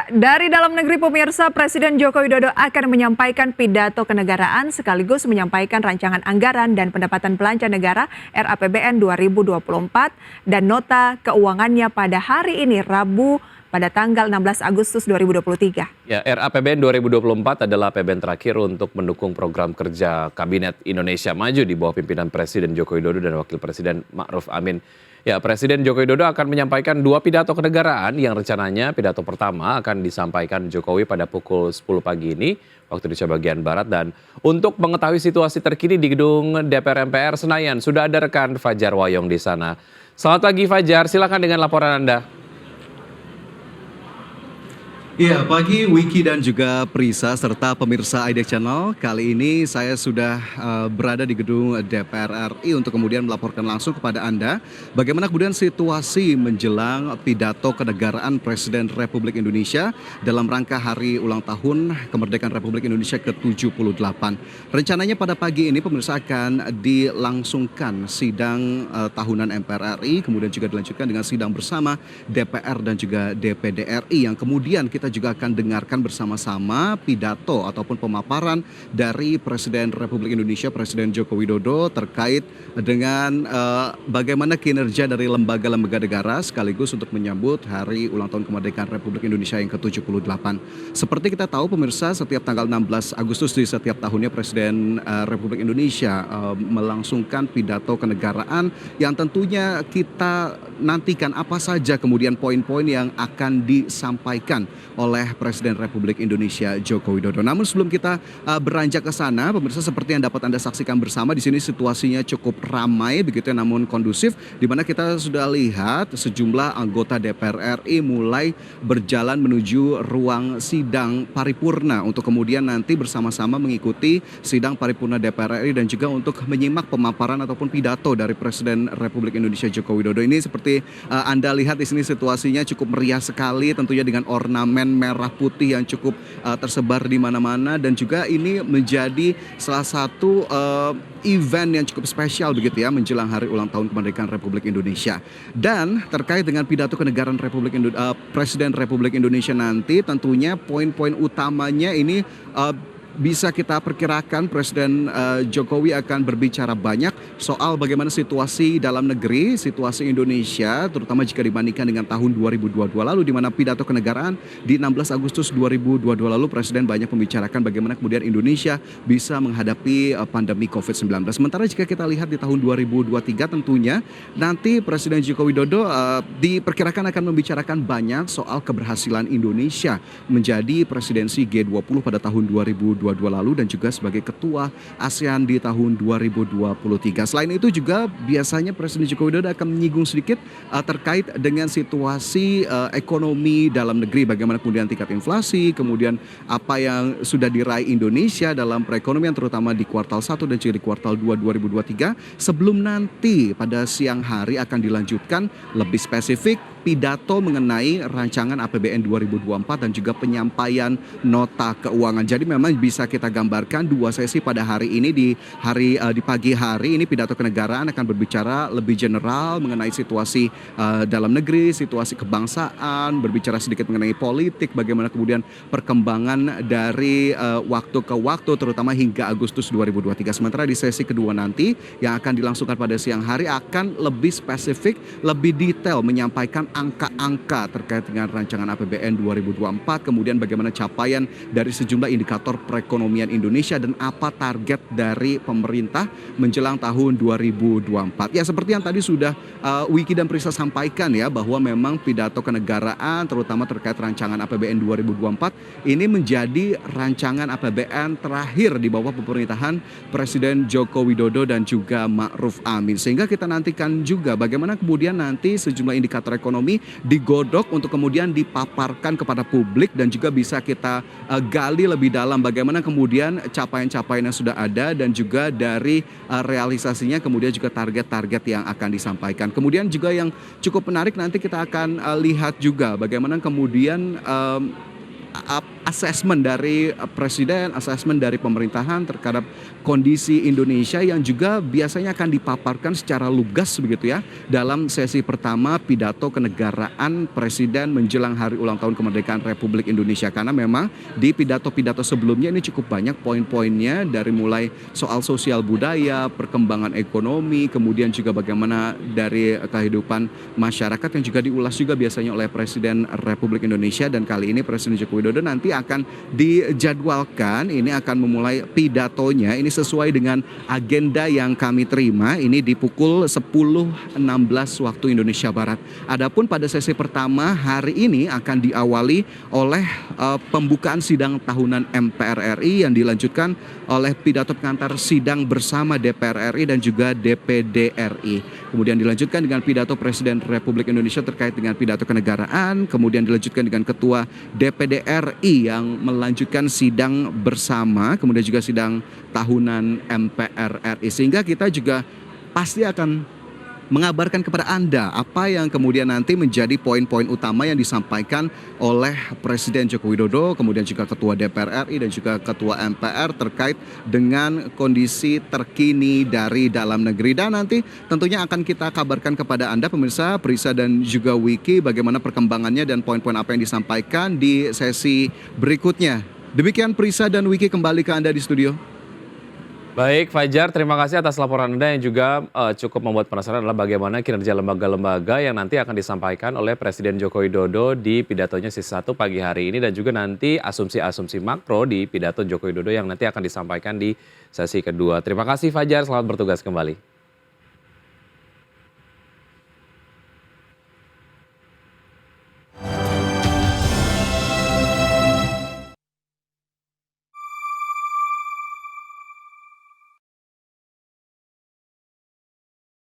Ya, dari dalam negeri pemirsa, Presiden Joko Widodo akan menyampaikan pidato kenegaraan sekaligus menyampaikan rancangan anggaran dan pendapatan belanja negara RAPBN 2024 dan nota keuangannya pada hari ini Rabu pada tanggal 16 Agustus 2023. Ya, RAPBN 2024 adalah APBN terakhir untuk mendukung program kerja Kabinet Indonesia Maju di bawah pimpinan Presiden Joko Widodo dan Wakil Presiden Ma'ruf Amin. Ya, Presiden Joko Widodo akan menyampaikan dua pidato kenegaraan yang rencananya pidato pertama akan disampaikan Jokowi pada pukul 10 pagi ini waktu Indonesia bagian Barat. Dan untuk mengetahui situasi terkini di gedung DPR MPR Senayan, sudah ada rekan Fajar Wayong di sana. Selamat pagi Fajar, silakan dengan laporan Anda. Iya, pagi Wiki dan juga Prisa serta pemirsa IDX Channel. Kali ini saya sudah berada di gedung DPR RI untuk kemudian melaporkan langsung kepada Anda bagaimana kemudian situasi menjelang pidato kenegaraan Presiden Republik Indonesia dalam rangka hari ulang tahun kemerdekaan Republik Indonesia ke-78. Rencananya pada pagi ini pemirsa akan dilangsungkan sidang tahunan MPR RI, kemudian juga dilanjutkan dengan sidang bersama DPR dan juga DPD RI yang kemudian kita juga akan dengarkan bersama-sama pidato ataupun pemaparan dari Presiden Republik Indonesia, Presiden Joko Widodo terkait dengan bagaimana kinerja dari lembaga-lembaga negara sekaligus untuk menyambut hari ulang tahun kemerdekaan Republik Indonesia yang ke-78. Seperti kita tahu pemirsa, setiap tanggal 16 Agustus di setiap tahunnya Presiden Republik Indonesia melangsungkan pidato kenegaraan yang tentunya kita nantikan apa saja kemudian poin-poin yang akan disampaikan oleh Presiden Republik Indonesia Joko Widodo. Namun sebelum kita beranjak ke sana, pemirsa, seperti yang dapat Anda saksikan bersama, di sini situasinya cukup ramai begitu ya, namun kondusif, di mana kita sudah lihat sejumlah anggota DPR RI mulai berjalan menuju ruang sidang paripurna untuk kemudian nanti bersama-sama mengikuti sidang paripurna DPR RI dan juga untuk menyimak pemaparan ataupun pidato dari Presiden Republik Indonesia Joko Widodo. Ini seperti Anda lihat di sini situasinya cukup meriah sekali, tentunya dengan ornamen merah putih yang cukup tersebar di mana-mana, dan juga ini menjadi salah satu event yang cukup spesial begitu ya menjelang hari ulang tahun kemerdekaan Republik Indonesia. Dan terkait dengan pidato kenegaraan Presiden Republik Indonesia nanti, tentunya poin-poin utamanya ini bisa kita perkirakan Presiden Jokowi akan berbicara banyak soal bagaimana situasi dalam negeri, situasi Indonesia, terutama jika dibandingkan dengan tahun 2022 lalu, di mana pidato kenegaraan di 16 Agustus 2022 lalu Presiden banyak membicarakan bagaimana kemudian Indonesia bisa menghadapi pandemi COVID-19. Sementara jika kita lihat di tahun 2023 tentunya nanti Presiden Joko Widodo diperkirakan akan membicarakan banyak soal keberhasilan Indonesia menjadi presidensi G20 pada tahun 2022 lalu dan juga sebagai ketua ASEAN di tahun 2023. Selain itu juga biasanya Presiden Joko Widodo akan menyinggung sedikit terkait dengan situasi ekonomi dalam negeri, bagaimana kemudian tingkat inflasi, kemudian apa yang sudah diraih Indonesia dalam perekonomian terutama di kuartal 1 dan juga di kuartal 2 2023, sebelum nanti pada siang hari akan dilanjutkan lebih spesifik pidato mengenai rancangan APBN 2024 dan juga penyampaian nota keuangan. Jadi memang bisa kita gambarkan dua sesi pada hari ini. Di pagi hari ini pidato kenegaraan akan berbicara lebih general mengenai situasi dalam negeri, situasi kebangsaan, berbicara sedikit mengenai politik, bagaimana kemudian perkembangan dari waktu ke waktu terutama hingga Agustus 2023. Sementara di sesi kedua nanti yang akan dilangsungkan pada siang hari akan lebih spesifik, lebih detail menyampaikan angka-angka terkait dengan rancangan APBN 2024, kemudian bagaimana capaian dari sejumlah indikator perekonomian Indonesia dan apa target dari pemerintah menjelang tahun 2024. Ya, seperti yang tadi sudah Wiki dan Prisa sampaikan ya, bahwa memang pidato kenegaraan terutama terkait rancangan APBN 2024 ini menjadi rancangan APBN terakhir di bawah pemerintahan Presiden Joko Widodo dan juga Ma'ruf Amin. Sehingga kita nantikan juga bagaimana kemudian nanti sejumlah indikator ekonomi digodok untuk kemudian dipaparkan kepada publik dan juga bisa kita gali lebih dalam bagaimana kemudian capaian-capaian yang sudah ada dan juga dari realisasinya, kemudian juga target-target yang akan disampaikan. Kemudian juga yang cukup menarik nanti kita akan lihat juga bagaimana kemudian assessment dari presiden, assessment dari pemerintahan terhadap kondisi Indonesia yang juga biasanya akan dipaparkan secara lugas begitu ya dalam sesi pertama pidato kenegaraan presiden menjelang hari ulang tahun kemerdekaan Republik Indonesia, karena memang di pidato-pidato sebelumnya ini cukup banyak poin-poinnya, dari mulai soal sosial budaya, perkembangan ekonomi, kemudian juga bagaimana dari kehidupan masyarakat yang juga diulas juga biasanya oleh Presiden Republik Indonesia. Dan kali ini Presiden Joko Widodo nanti akan dijadwalkan ini akan memulai pidatonya ini sesuai dengan agenda yang kami terima ini di pukul 10.16 waktu Indonesia Barat. Adapun pada sesi pertama hari ini akan diawali oleh pembukaan sidang tahunan MPR RI yang dilanjutkan oleh pidato pengantar sidang bersama DPR RI dan juga DPD RI. Kemudian dilanjutkan dengan pidato Presiden Republik Indonesia terkait dengan pidato kenegaraan, kemudian dilanjutkan dengan Ketua DPD RI yang melanjutkan sidang bersama, kemudian juga sidang tahunan MPR RI. Sehingga kita juga pasti akan mengabarkan kepada Anda apa yang kemudian nanti menjadi poin-poin utama yang disampaikan oleh Presiden Joko Widodo, kemudian juga Ketua DPR RI dan juga Ketua MPR terkait dengan kondisi terkini dari dalam negeri. Dan nanti tentunya akan kita kabarkan kepada Anda pemirsa, Prisa dan juga Wiki bagaimana perkembangannya dan poin-poin apa yang disampaikan di sesi berikutnya. Demikian Prisa dan Wiki, kembali ke Anda di studio. Baik Fajar, terima kasih atas laporan Anda yang juga cukup membuat penasaran adalah bagaimana kinerja lembaga-lembaga yang nanti akan disampaikan oleh Presiden Joko Widodo di pidatonya sesi 1 pagi hari ini, dan juga nanti asumsi-asumsi makro di pidato Joko Widodo yang nanti akan disampaikan di sesi kedua. Terima kasih Fajar, selamat bertugas kembali.